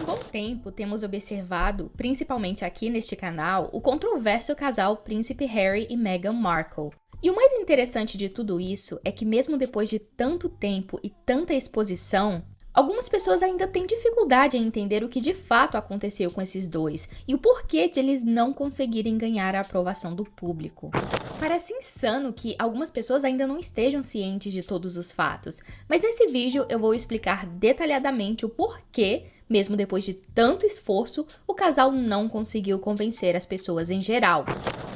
um bom tempo, temos observado, principalmente aqui neste canal, o controverso casal Príncipe Harry e Meghan Markle. E o mais interessante de tudo isso é que mesmo depois de tanto tempo e tanta exposição, algumas pessoas ainda têm dificuldade em entender o que de fato aconteceu com esses dois e o porquê de eles não conseguirem ganhar a aprovação do público. Parece insano que algumas pessoas ainda não estejam cientes de todos os fatos, mas nesse vídeo eu vou explicar detalhadamente o porquê, mesmo depois de tanto esforço, o casal não conseguiu convencer as pessoas em geral.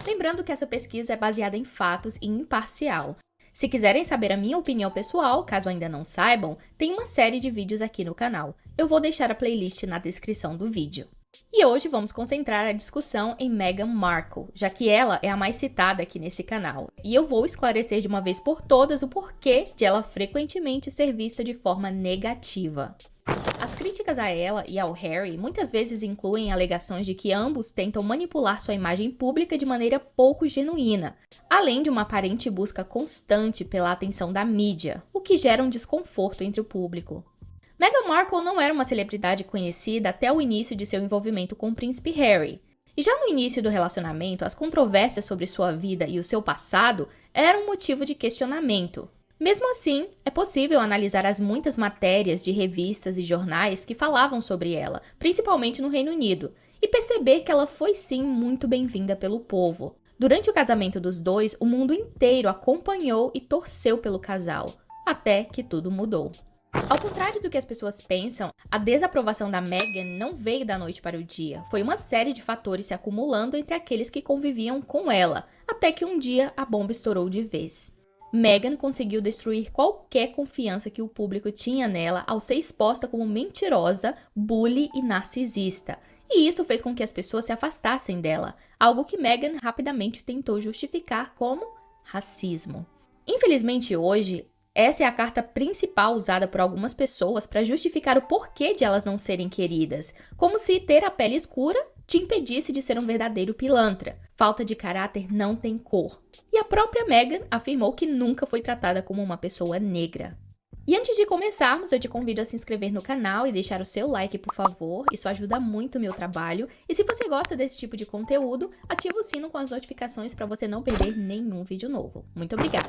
Lembrando que essa pesquisa é baseada em fatos e imparcial. Se quiserem saber a minha opinião pessoal, caso ainda não saibam, tem uma série de vídeos aqui no canal. Eu vou deixar a playlist na descrição do vídeo. E hoje vamos concentrar a discussão em Meghan Markle, já que ela é a mais citada aqui nesse canal. E eu vou esclarecer de uma vez por todas o porquê de ela frequentemente ser vista de forma negativa. As críticas a ela e ao Harry muitas vezes incluem alegações de que ambos tentam manipular sua imagem pública de maneira pouco genuína, além de uma aparente busca constante pela atenção da mídia, o que gera um desconforto entre o público. Meghan Markle não era uma celebridade conhecida até o início de seu envolvimento com o príncipe Harry. E já no início do relacionamento, as controvérsias sobre sua vida e o seu passado eram motivo de questionamento. Mesmo assim, é possível analisar as muitas matérias de revistas e jornais que falavam sobre ela, principalmente no Reino Unido, e perceber que ela foi sim muito bem-vinda pelo povo. Durante o casamento dos dois, o mundo inteiro acompanhou e torceu pelo casal, até que tudo mudou. Ao contrário do que as pessoas pensam, a desaprovação da Meghan não veio da noite para o dia. Foi uma série de fatores se acumulando entre aqueles que conviviam com ela, até que um dia a bomba estourou de vez. Meghan conseguiu destruir qualquer confiança que o público tinha nela ao ser exposta como mentirosa, bully e narcisista. E isso fez com que as pessoas se afastassem dela, algo que Meghan rapidamente tentou justificar como racismo. Infelizmente hoje, essa é a carta principal usada por algumas pessoas para justificar o porquê de elas não serem queridas, como se ter a pele escura te impedisse de ser um verdadeiro pilantra. Falta de caráter não tem cor. E a própria Meghan afirmou que nunca foi tratada como uma pessoa negra. E antes de começarmos, eu te convido a se inscrever no canal e deixar o seu like, por favor. Isso ajuda muito o meu trabalho. E se você gosta desse tipo de conteúdo, ativa o sino com as notificações para você não perder nenhum vídeo novo. Muito obrigada!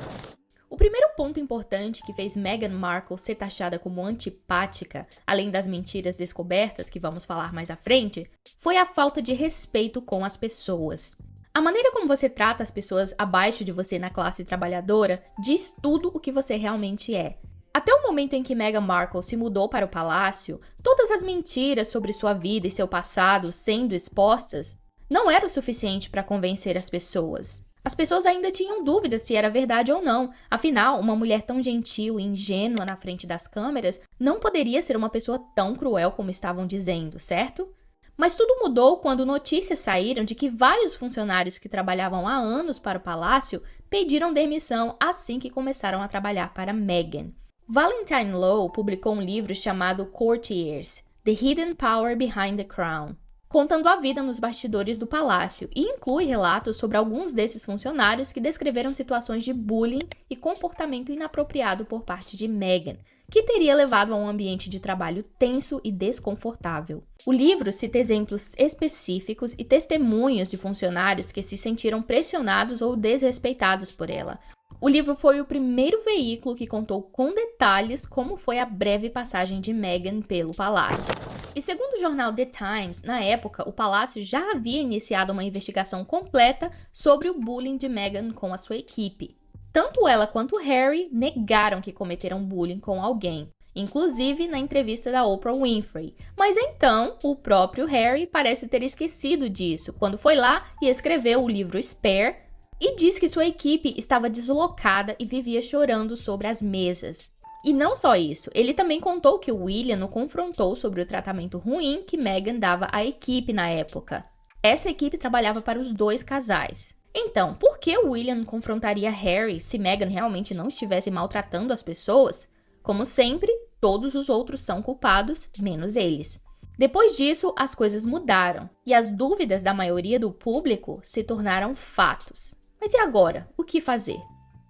O primeiro ponto importante que fez Meghan Markle ser taxada como antipática, além das mentiras descobertas que vamos falar mais à frente, foi a falta de respeito com as pessoas. A maneira como você trata as pessoas abaixo de você na classe trabalhadora diz tudo o que você realmente é. Até o momento em que Meghan Markle se mudou para o palácio, todas as mentiras sobre sua vida e seu passado sendo expostas não era o suficiente para convencer as pessoas. As pessoas ainda tinham dúvidas se era verdade ou não. Afinal, uma mulher tão gentil e ingênua na frente das câmeras não poderia ser uma pessoa tão cruel como estavam dizendo, certo? Mas tudo mudou quando notícias saíram de que vários funcionários que trabalhavam há anos para o palácio pediram demissão assim que começaram a trabalhar para Meghan. Valentine Low publicou um livro chamado Courtiers: The Hidden Power Behind the Crown, contando a vida nos bastidores do palácio, e inclui relatos sobre alguns desses funcionários que descreveram situações de bullying e comportamento inapropriado por parte de Meghan, que teria levado a um ambiente de trabalho tenso e desconfortável. O livro cita exemplos específicos e testemunhos de funcionários que se sentiram pressionados ou desrespeitados por ela. O livro foi o primeiro veículo que contou com detalhes como foi a breve passagem de Meghan pelo palácio. E segundo o jornal The Times, na época, o palácio já havia iniciado uma investigação completa sobre o bullying de Meghan com a sua equipe. Tanto ela quanto Harry negaram que cometeram bullying com alguém, inclusive na entrevista da Oprah Winfrey. Mas então, o próprio Harry parece ter esquecido disso, quando foi lá e escreveu o livro Spare, e diz que sua equipe estava deslocada e vivia chorando sobre as mesas. E não só isso, ele também contou que o William o confrontou sobre o tratamento ruim que Meghan dava à equipe na época. Essa equipe trabalhava para os dois casais. Então, por que o William confrontaria Harry se Meghan realmente não estivesse maltratando as pessoas? Como sempre, todos os outros são culpados, menos eles. Depois disso, as coisas mudaram, e as dúvidas da maioria do público se tornaram fatos. Mas e agora? O que fazer?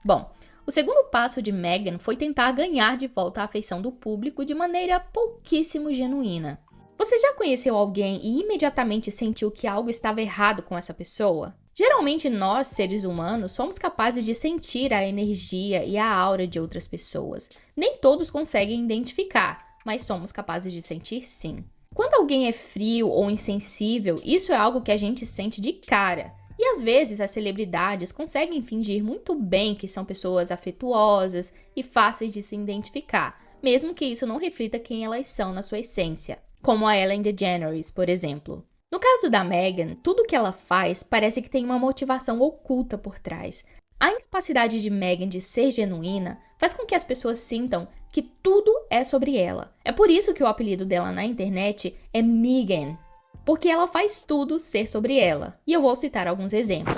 Bom, o segundo passo de Meghan foi tentar ganhar de volta a afeição do público de maneira pouquíssimo genuína. Você já conheceu alguém e imediatamente sentiu que algo estava errado com essa pessoa? Geralmente nós, seres humanos, somos capazes de sentir a energia e a aura de outras pessoas. Nem todos conseguem identificar, mas somos capazes de sentir sim. Quando alguém é frio ou insensível, isso é algo que a gente sente de cara. E às vezes as celebridades conseguem fingir muito bem que são pessoas afetuosas e fáceis de se identificar, mesmo que isso não reflita quem elas são na sua essência, como a Ellen DeGeneres, por exemplo. No caso da Meghan, tudo que ela faz parece que tem uma motivação oculta por trás. A incapacidade de Meghan de ser genuína faz com que as pessoas sintam que tudo é sobre ela. É por isso que o apelido dela na internet é Megan, porque ela faz tudo ser sobre ela. E eu vou citar alguns exemplos.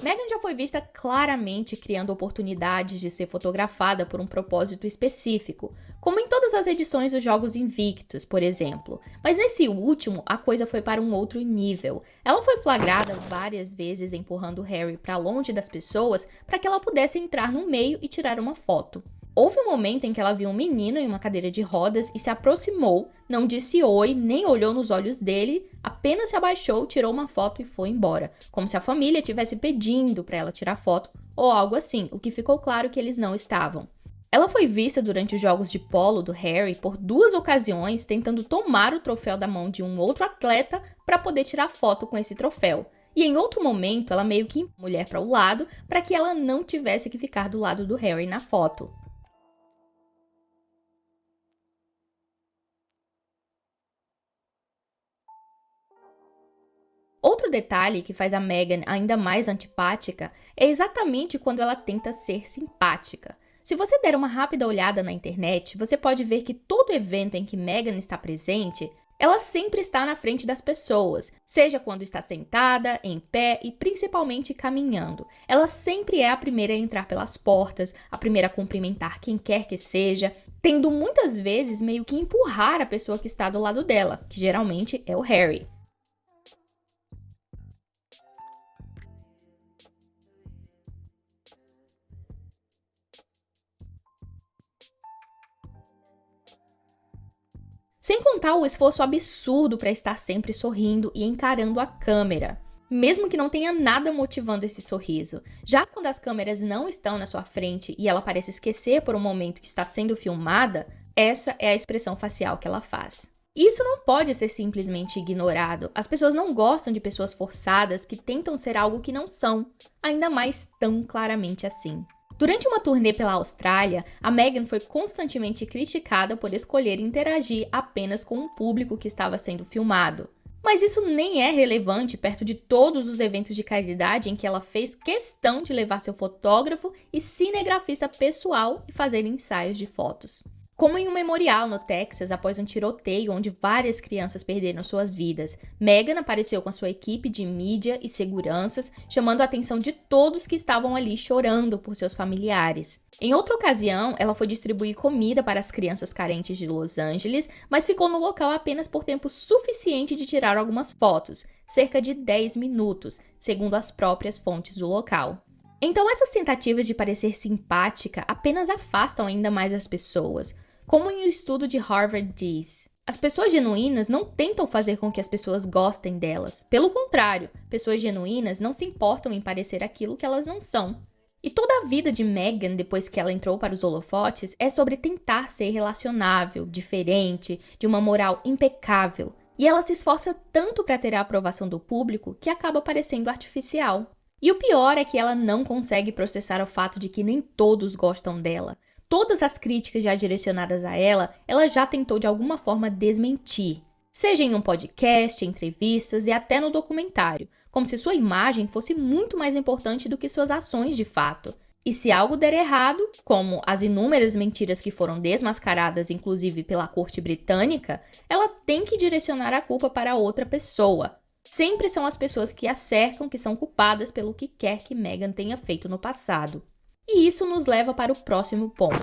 Meghan já foi vista claramente criando oportunidades de ser fotografada por um propósito específico, como em todas as edições dos Jogos Invictus, por exemplo. Mas nesse último, a coisa foi para um outro nível. Ela foi flagrada várias vezes empurrando Harry para longe das pessoas para que ela pudesse entrar no meio e tirar uma foto. Houve um momento em que ela viu um menino em uma cadeira de rodas e se aproximou, não disse oi, nem olhou nos olhos dele, apenas se abaixou, tirou uma foto e foi embora, como se a família estivesse pedindo para ela tirar foto ou algo assim, o que ficou claro que eles não estavam. Ela foi vista durante os jogos de polo do Harry por 2 ocasiões tentando tomar o troféu da mão de um outro atleta para poder tirar foto com esse troféu. E em outro momento, ela meio que empurrou a mulher para o lado para que ela não tivesse que ficar do lado do Harry na foto. Outro detalhe que faz a Meghan ainda mais antipática é exatamente quando ela tenta ser simpática. Se você der uma rápida olhada na internet, você pode ver que todo evento em que Meghan está presente, ela sempre está na frente das pessoas, seja quando está sentada, em pé e principalmente caminhando. Ela sempre é a primeira a entrar pelas portas, a primeira a cumprimentar quem quer que seja, tendo muitas vezes meio que empurrar a pessoa que está do lado dela, que geralmente é o Harry. Sem contar o esforço absurdo para estar sempre sorrindo e encarando a câmera, mesmo que não tenha nada motivando esse sorriso. Já quando as câmeras não estão na sua frente e ela parece esquecer por um momento que está sendo filmada, essa é a expressão facial que ela faz. Isso não pode ser simplesmente ignorado. As pessoas não gostam de pessoas forçadas que tentam ser algo que não são, ainda mais tão claramente assim. Durante uma turnê pela Austrália, a Meghan foi constantemente criticada por escolher interagir apenas com o público que estava sendo filmado. Mas isso nem é relevante perto de todos os eventos de caridade em que ela fez questão de levar seu fotógrafo e cinegrafista pessoal e fazer ensaios de fotos. Como em um memorial no Texas após um tiroteio onde várias crianças perderam suas vidas, Meghan apareceu com a sua equipe de mídia e seguranças, chamando a atenção de todos que estavam ali chorando por seus familiares. Em outra ocasião, ela foi distribuir comida para as crianças carentes de Los Angeles, mas ficou no local apenas por tempo suficiente de tirar algumas fotos, cerca de 10 minutos, segundo as próprias fontes do local. Então essas tentativas de parecer simpática apenas afastam ainda mais as pessoas. Como em um estudo de Harvard diz, as pessoas genuínas não tentam fazer com que as pessoas gostem delas. Pelo contrário, pessoas genuínas não se importam em parecer aquilo que elas não são. E toda a vida de Meghan, depois que ela entrou para os holofotes, é sobre tentar ser relacionável, diferente, de uma moral impecável. E ela se esforça tanto para ter a aprovação do público que acaba parecendo artificial. E o pior é que ela não consegue processar o fato de que nem todos gostam dela. Todas as críticas já direcionadas a ela já tentou de alguma forma desmentir. Seja em um podcast, entrevistas e até no documentário, como se sua imagem fosse muito mais importante do que suas ações de fato. E se algo der errado, como as inúmeras mentiras que foram desmascaradas inclusive pela corte britânica, ela tem que direcionar a culpa para outra pessoa. Sempre são as pessoas que a cercam que são culpadas pelo que quer que Meghan tenha feito no passado. E isso nos leva para o próximo ponto.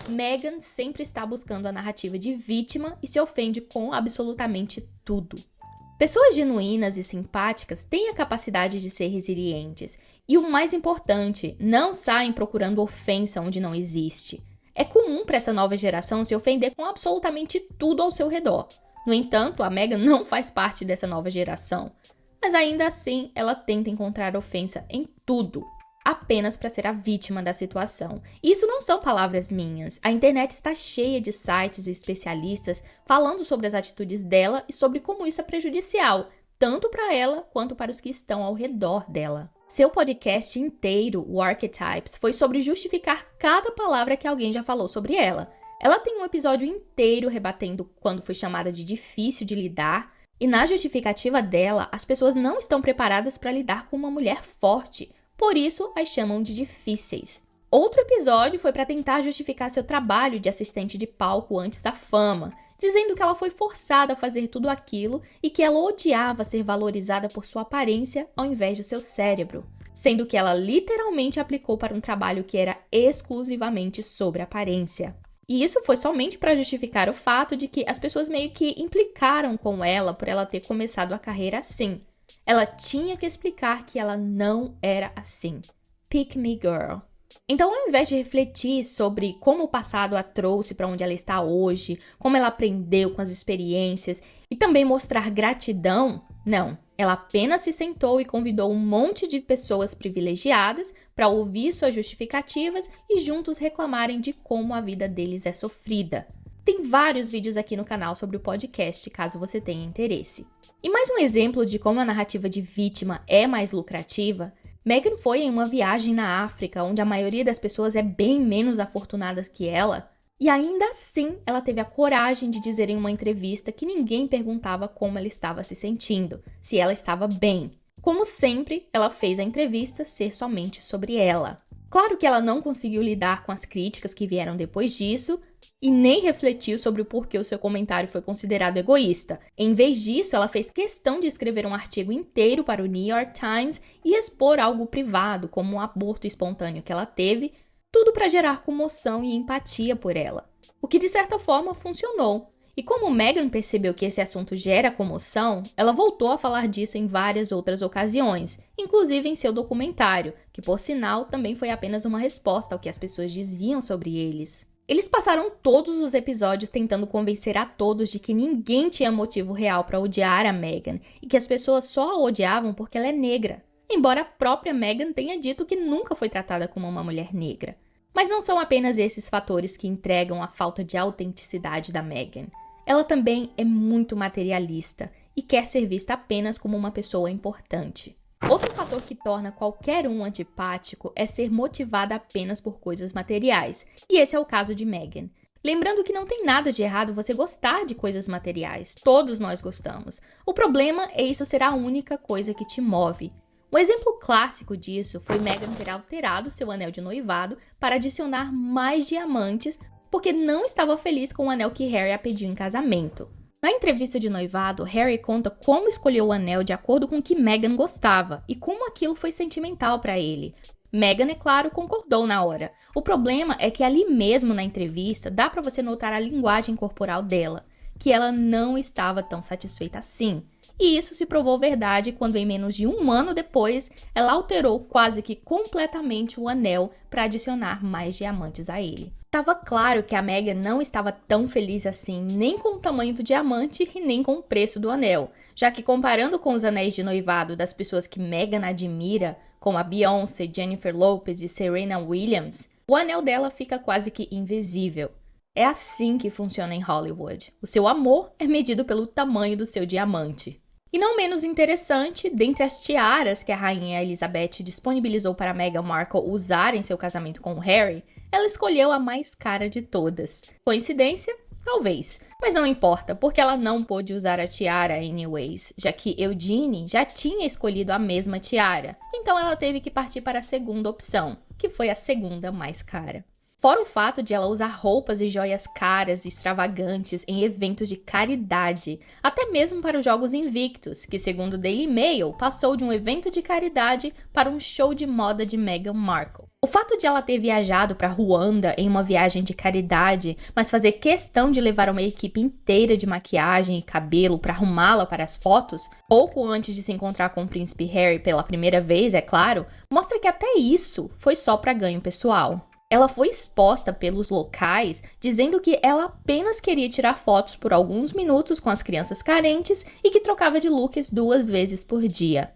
Meghan sempre está buscando a narrativa de vítima e se ofende com absolutamente tudo. Pessoas genuínas e simpáticas têm a capacidade de ser resilientes. E o mais importante, não saem procurando ofensa onde não existe. É comum para essa nova geração se ofender com absolutamente tudo ao seu redor. No entanto, a Meghan não faz parte dessa nova geração. Mas ainda assim, ela tenta encontrar ofensa em tudo, apenas para ser a vítima da situação. E isso não são palavras minhas. A internet está cheia de sites e especialistas falando sobre as atitudes dela e sobre como isso é prejudicial, tanto para ela quanto para os que estão ao redor dela. Seu podcast inteiro, o Archetypes, foi sobre justificar cada palavra que alguém já falou sobre ela. Ela tem um episódio inteiro rebatendo quando foi chamada de difícil de lidar, e na justificativa dela, as pessoas não estão preparadas para lidar com uma mulher forte, por isso as chamam de difíceis. Outro episódio foi para tentar justificar seu trabalho de assistente de palco antes da fama, dizendo que ela foi forçada a fazer tudo aquilo e que ela odiava ser valorizada por sua aparência ao invés do seu cérebro, sendo que ela literalmente aplicou para um trabalho que era exclusivamente sobre aparência. E isso foi somente para justificar o fato de que as pessoas meio que implicaram com ela por ela ter começado a carreira assim. Ela tinha que explicar que ela não era assim. Pick me girl. Então, ao invés de refletir sobre como o passado a trouxe para onde ela está hoje, como ela aprendeu com as experiências e também mostrar gratidão, não. Ela apenas se sentou e convidou um monte de pessoas privilegiadas para ouvir suas justificativas e juntos reclamarem de como a vida deles é sofrida. Tem vários vídeos aqui no canal sobre o podcast, caso você tenha interesse. E mais um exemplo de como a narrativa de vítima é mais lucrativa, Meghan foi em uma viagem na África, onde a maioria das pessoas é bem menos afortunadas que ela, e ainda assim ela teve a coragem de dizer em uma entrevista que ninguém perguntava como ela estava se sentindo, se ela estava bem. Como sempre, ela fez a entrevista ser somente sobre ela. Claro que ela não conseguiu lidar com as críticas que vieram depois disso, e nem refletiu sobre o porquê o seu comentário foi considerado egoísta. Em vez disso, ela fez questão de escrever um artigo inteiro para o New York Times e expor algo privado, como um aborto espontâneo que ela teve, tudo para gerar comoção e empatia por ela. O que de certa forma funcionou. E como Meghan percebeu que esse assunto gera comoção, ela voltou a falar disso em várias outras ocasiões, inclusive em seu documentário, que por sinal também foi apenas uma resposta ao que as pessoas diziam sobre eles. Eles passaram todos os episódios tentando convencer a todos de que ninguém tinha motivo real para odiar a Meghan e que as pessoas só a odiavam porque ela é negra, embora a própria Meghan tenha dito que nunca foi tratada como uma mulher negra. Mas não são apenas esses fatores que entregam a falta de autenticidade da Meghan. Ela também é muito materialista e quer ser vista apenas como uma pessoa importante. Outro fator que torna qualquer um antipático é ser motivada apenas por coisas materiais, e esse é o caso de Meghan. Lembrando que não tem nada de errado você gostar de coisas materiais, todos nós gostamos. O problema é isso ser a única coisa que te move. Um exemplo clássico disso foi Meghan ter alterado seu anel de noivado para adicionar mais diamantes porque não estava feliz com o anel que Harry a pediu em casamento. Na entrevista de noivado, Harry conta como escolheu o anel de acordo com o que Meghan gostava e como aquilo foi sentimental para ele. Meghan, é claro, concordou na hora. O problema é que ali mesmo na entrevista dá para você notar a linguagem corporal dela, que ela não estava tão satisfeita assim. E isso se provou verdade quando, em menos de um ano depois, ela alterou quase que completamente o anel para adicionar mais diamantes a ele. Tava claro que a Meghan não estava tão feliz assim nem com o tamanho do diamante e nem com o preço do anel, já que comparando com os anéis de noivado das pessoas que Meghan admira, como a Beyoncé, Jennifer Lopez e Serena Williams, o anel dela fica quase que invisível. É assim que funciona em Hollywood. O seu amor é medido pelo tamanho do seu diamante. E não menos interessante, dentre as tiaras que a rainha Elizabeth disponibilizou para Meghan Markle usar em seu casamento com o Harry, ela escolheu a mais cara de todas. Coincidência? Talvez. Mas não importa, porque ela não pôde usar a tiara anyways, já que Eugenie já tinha escolhido a mesma tiara. Então ela teve que partir para a segunda opção, que foi a segunda mais cara. Fora o fato de ela usar roupas e joias caras e extravagantes em eventos de caridade, até mesmo para os Jogos Invictus, que segundo o Daily Mail, passou de um evento de caridade para um show de moda de Meghan Markle. O fato de ela ter viajado para Ruanda em uma viagem de caridade, mas fazer questão de levar uma equipe inteira de maquiagem e cabelo para arrumá-la para as fotos, pouco antes de se encontrar com o príncipe Harry pela primeira vez, é claro, mostra que até isso foi só para ganho pessoal. Ela foi exposta pelos locais, dizendo que ela apenas queria tirar fotos por alguns minutos com as crianças carentes e que trocava de looks 2 vezes por dia.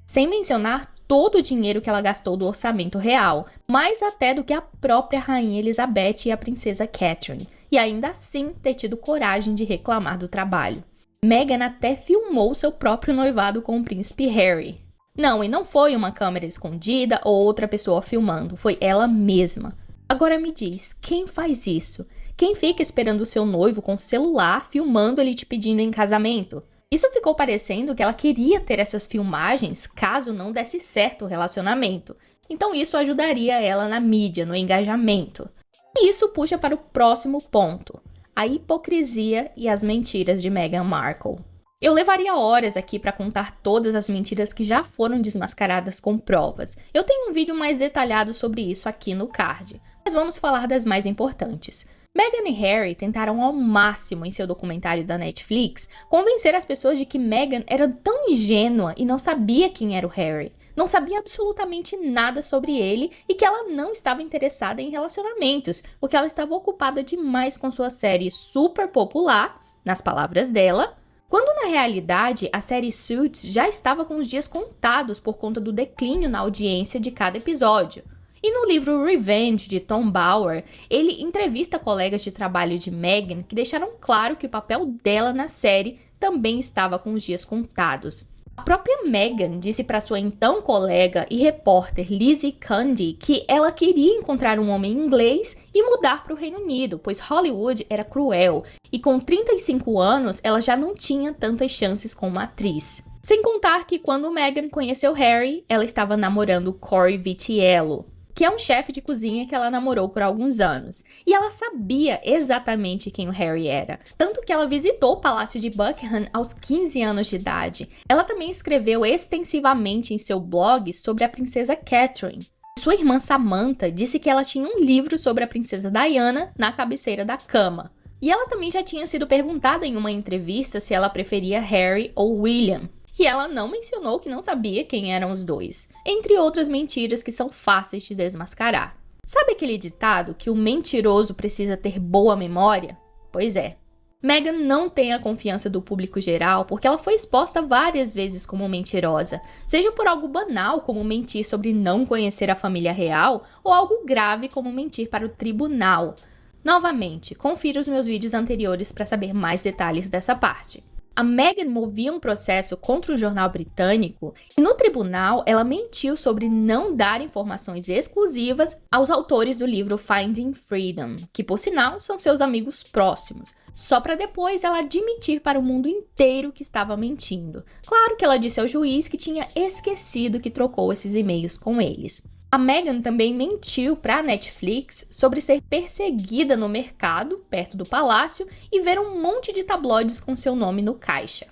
Sem mencionar todo o dinheiro que ela gastou do orçamento real, mais até do que a própria Rainha Elizabeth e a Princesa Catherine, e ainda assim ter tido coragem de reclamar do trabalho. Meghan até filmou seu próprio noivado com o príncipe Harry. Não, e não foi uma câmera escondida ou outra pessoa filmando, foi ela mesma. Agora me diz, quem faz isso? Quem fica esperando o seu noivo com o celular filmando ele te pedindo em casamento? Isso ficou parecendo que ela queria ter essas filmagens caso não desse certo o relacionamento. Então isso ajudaria ela na mídia, no engajamento. E isso puxa para o próximo ponto: a hipocrisia e as mentiras de Meghan Markle. Eu levaria horas aqui para contar todas as mentiras que já foram desmascaradas com provas. Eu tenho um vídeo mais detalhado sobre isso aqui no card, mas vamos falar das mais importantes. Meghan e Harry tentaram ao máximo em seu documentário da Netflix convencer as pessoas de que Meghan era tão ingênua e não sabia quem era o Harry, não sabia absolutamente nada sobre ele e que ela não estava interessada em relacionamentos, porque ela estava ocupada demais com sua série super popular, nas palavras dela, quando na realidade a série Suits já estava com os dias contados por conta do declínio na audiência de cada episódio. E no livro Revenge, de Tom Bower, ele entrevista colegas de trabalho de Meghan que deixaram claro que o papel dela na série também estava com os dias contados. A própria Meghan disse para sua então colega e repórter Lizzie Cundy que ela queria encontrar um homem inglês e mudar para o Reino Unido, pois Hollywood era cruel e com 35 anos ela já não tinha tantas chances como atriz. Sem contar que quando Meghan conheceu Harry, ela estava namorando Corey Vitiello, que é um chefe de cozinha que ela namorou por alguns anos. E ela sabia exatamente quem o Harry era. Tanto que ela visitou o Palácio de Buckingham aos 15 anos de idade. Ela também escreveu extensivamente em seu blog sobre a princesa Catherine. Sua irmã Samantha disse que ela tinha um livro sobre a princesa Diana na cabeceira da cama. E ela também já tinha sido perguntada em uma entrevista se ela preferia Harry ou William. E ela não mencionou que não sabia quem eram os dois, entre outras mentiras que são fáceis de desmascarar. Sabe aquele ditado que o mentiroso precisa ter boa memória? Pois é. Meghan não tem a confiança do público geral porque ela foi exposta várias vezes como mentirosa, seja por algo banal como mentir sobre não conhecer a família real ou algo grave como mentir para o tribunal. Novamente, confira os meus vídeos anteriores para saber mais detalhes dessa parte. A Meghan movia um processo contra o jornal britânico e no tribunal ela mentiu sobre não dar informações exclusivas aos autores do livro Finding Freedom, que por sinal são seus amigos próximos, só para depois ela admitir para o mundo inteiro que estava mentindo. Claro que ela disse ao juiz que tinha esquecido que trocou esses e-mails com eles. A Meghan também mentiu para a Netflix sobre ser perseguida no mercado, perto do palácio, e ver um monte de tabloides com seu nome no caixa.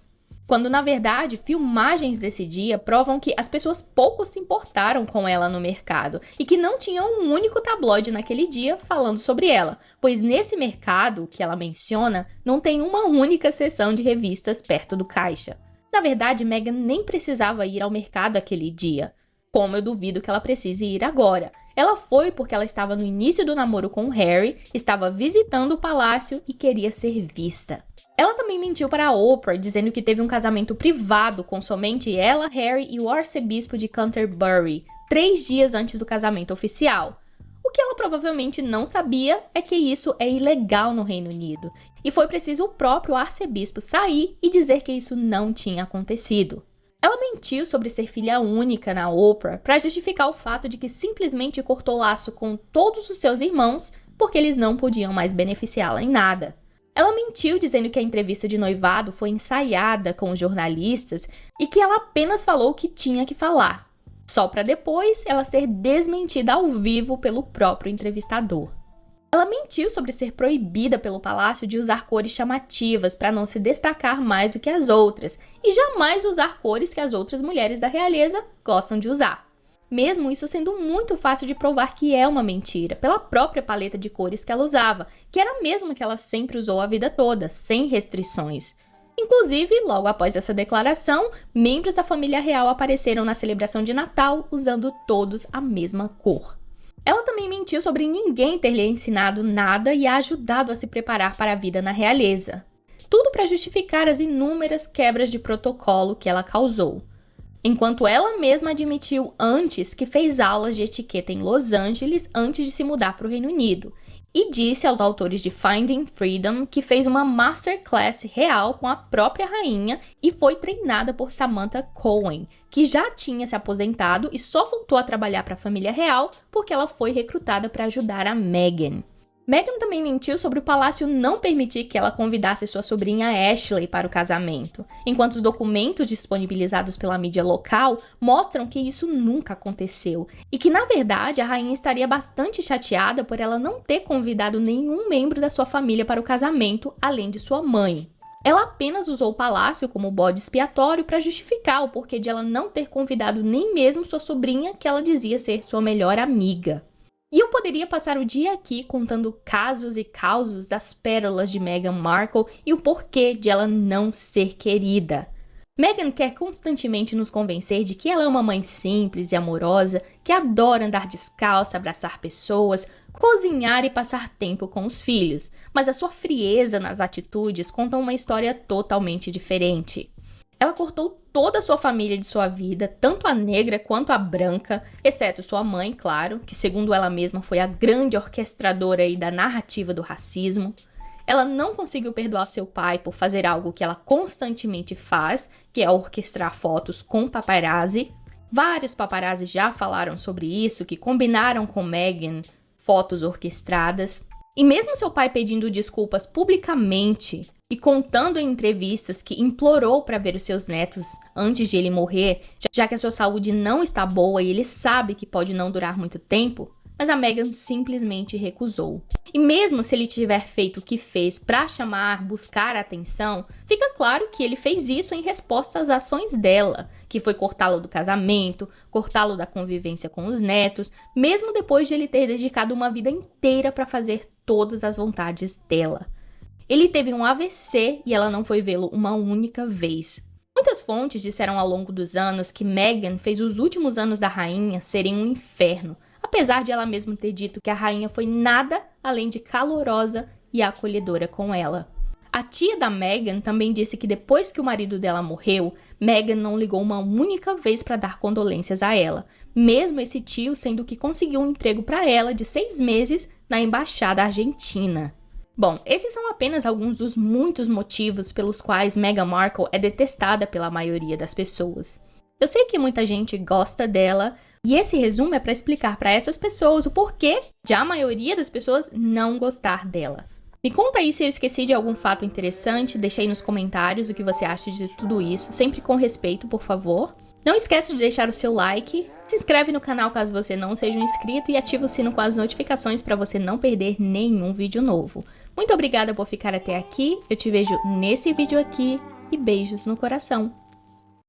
Quando, na verdade, filmagens desse dia provam que as pessoas pouco se importaram com ela no mercado e que não tinha um único tabloide naquele dia falando sobre ela, pois nesse mercado, que ela menciona, não tem uma única seção de revistas perto do caixa. Na verdade, Meghan nem precisava ir ao mercado aquele dia. Como eu duvido que ela precise ir agora. Ela foi porque ela estava no início do namoro com o Harry, estava visitando o palácio e queria ser vista. Ela também mentiu para a Oprah, dizendo que teve um casamento privado com somente ela, Harry e o arcebispo de Canterbury, 3 dias antes do casamento oficial. O que ela provavelmente não sabia é que isso é ilegal no Reino Unido, e foi preciso o próprio arcebispo sair e dizer que isso não tinha acontecido. Ela mentiu sobre ser filha única na Oprah para justificar o fato de que simplesmente cortou laço com todos os seus irmãos porque eles não podiam mais beneficiá-la em nada. Ela mentiu dizendo que a entrevista de noivado foi ensaiada com os jornalistas e que ela apenas falou o que tinha que falar, só para depois ela ser desmentida ao vivo pelo próprio entrevistador. Ela mentiu sobre ser proibida pelo palácio de usar cores chamativas para não se destacar mais do que as outras e jamais usar cores que as outras mulheres da realeza gostam de usar. Mesmo isso sendo muito fácil de provar que é uma mentira, pela própria paleta de cores que ela usava, que era a mesma que ela sempre usou a vida toda, sem restrições. Inclusive, logo após essa declaração, membros da família real apareceram na celebração de Natal usando todos a mesma cor. Ela também mentiu sobre ninguém ter lhe ensinado nada e a ajudado a se preparar para a vida na realeza. Tudo para justificar as inúmeras quebras de protocolo que ela causou. Enquanto ela mesma admitiu antes que fez aulas de etiqueta em Los Angeles antes de se mudar para o Reino Unido, e disse aos autores de Finding Freedom que fez uma masterclass real com a própria rainha e foi treinada por Samantha Cohen, que já tinha se aposentado e só voltou a trabalhar para a família real porque ela foi recrutada para ajudar a Meghan. Meghan também mentiu sobre o palácio não permitir que ela convidasse sua sobrinha Ashley para o casamento, enquanto os documentos disponibilizados pela mídia local mostram que isso nunca aconteceu e que, na verdade, a rainha estaria bastante chateada por ela não ter convidado nenhum membro da sua família para o casamento, além de sua mãe. Ela apenas usou o palácio como bode expiatório para justificar o porquê de ela não ter convidado nem mesmo sua sobrinha, que ela dizia ser sua melhor amiga. E eu poderia passar o dia aqui contando casos e causos das pérolas de Meghan Markle e o porquê de ela não ser querida. Meghan quer constantemente nos convencer de que ela é uma mãe simples e amorosa, que adora andar descalça, abraçar pessoas, cozinhar e passar tempo com os filhos, mas a sua frieza nas atitudes conta uma história totalmente diferente. Ela cortou toda a sua família de sua vida, tanto a negra quanto a branca, exceto sua mãe, claro, que segundo ela mesma foi a grande orquestradora aí da narrativa do racismo. Ela não conseguiu perdoar seu pai por fazer algo que ela constantemente faz, que é orquestrar fotos com paparazzi. Vários paparazzi já falaram sobre isso, que combinaram com Meghan fotos orquestradas. E mesmo seu pai pedindo desculpas publicamente e contando em entrevistas que implorou para ver os seus netos antes de ele morrer, já que a sua saúde não está boa e ele sabe que pode não durar muito tempo, mas a Meghan simplesmente recusou. E mesmo se ele tiver feito o que fez para buscar atenção, fica claro que ele fez isso em resposta às ações dela, que foi cortá-lo do casamento, cortá-lo da convivência com os netos, mesmo depois de ele ter dedicado uma vida inteira para fazer todas as vontades dela. Ele teve um AVC e ela não foi vê-lo uma única vez. Muitas fontes disseram ao longo dos anos que Meghan fez os últimos anos da rainha serem um inferno, apesar de ela mesma ter dito que a rainha foi nada além de calorosa e acolhedora com ela. A tia da Meghan também disse que depois que o marido dela morreu, Meghan não ligou uma única vez para dar condolências a ela, mesmo esse tio sendo que conseguiu um emprego para ela de 6 meses na embaixada argentina. Bom, esses são apenas alguns dos muitos motivos pelos quais Meghan Markle é detestada pela maioria das pessoas. Eu sei que muita gente gosta dela, e esse resumo é para explicar para essas pessoas o porquê de a maioria das pessoas não gostar dela. Me conta aí se eu esqueci de algum fato interessante, deixa aí nos comentários o que você acha de tudo isso, sempre com respeito, por favor. Não esqueça de deixar o seu like, se inscreve no canal caso você não seja um inscrito e ativa o sino com as notificações para você não perder nenhum vídeo novo. Muito obrigada por ficar até aqui, eu te vejo nesse vídeo aqui e beijos no coração.